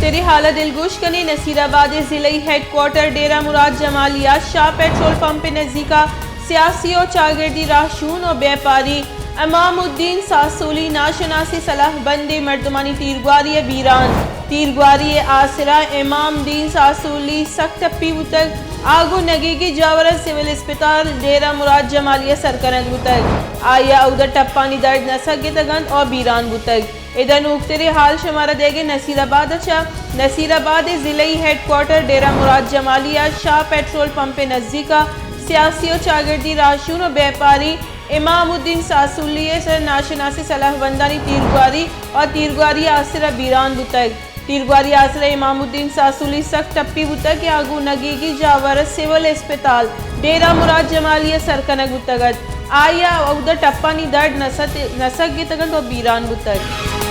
नुक्तेरी हालत दिलगोश कनी नसीराबाद जिले हेडक्वार्टर डेरा मुराद जमालिया शाह पेट्रोल पंप नज़दीका सियासी और चागिर्दी राशून और व्यापारी इमामुद्दीन सासूली नाशनासी सलाह बंदे मर्दमानी तीरगुआरी बीरान तीरगुआरी आसरा इमामुद्दीन सासूली सख्त टप्पी बुतक आगो नगेगी जावरा सिविल अस्पताल डेरा मुराद जमालिया सरकरंग बुतक आया उधर टप्पानी दर्द नसक तगंद और बीरान बुतक इधर नुक्तेरे हाल शुमारा देगे नसीराबाद नसीराबाद जिले हेडक्वार्टर डेरा मुराद जमालिया शाह पेट्रोल पंप नज़दीका सियासी और चागिर्दी राशून और व्यापारी इमामुद्दीन सासूली सर नाशनासी सलाहबंदानी तीरगुआरी आसरा बीरान बुतक तीरगुआरी आसरा इमामुद्दीन सासूली सख्त टप्पी बुतक आगू नगीगी जावर सिविल अस्पताल डेरा मुराद जमालिया सरकनक बुतगत आया उधर टप्पानी दर्द नसक तगत और बीरान बुतक।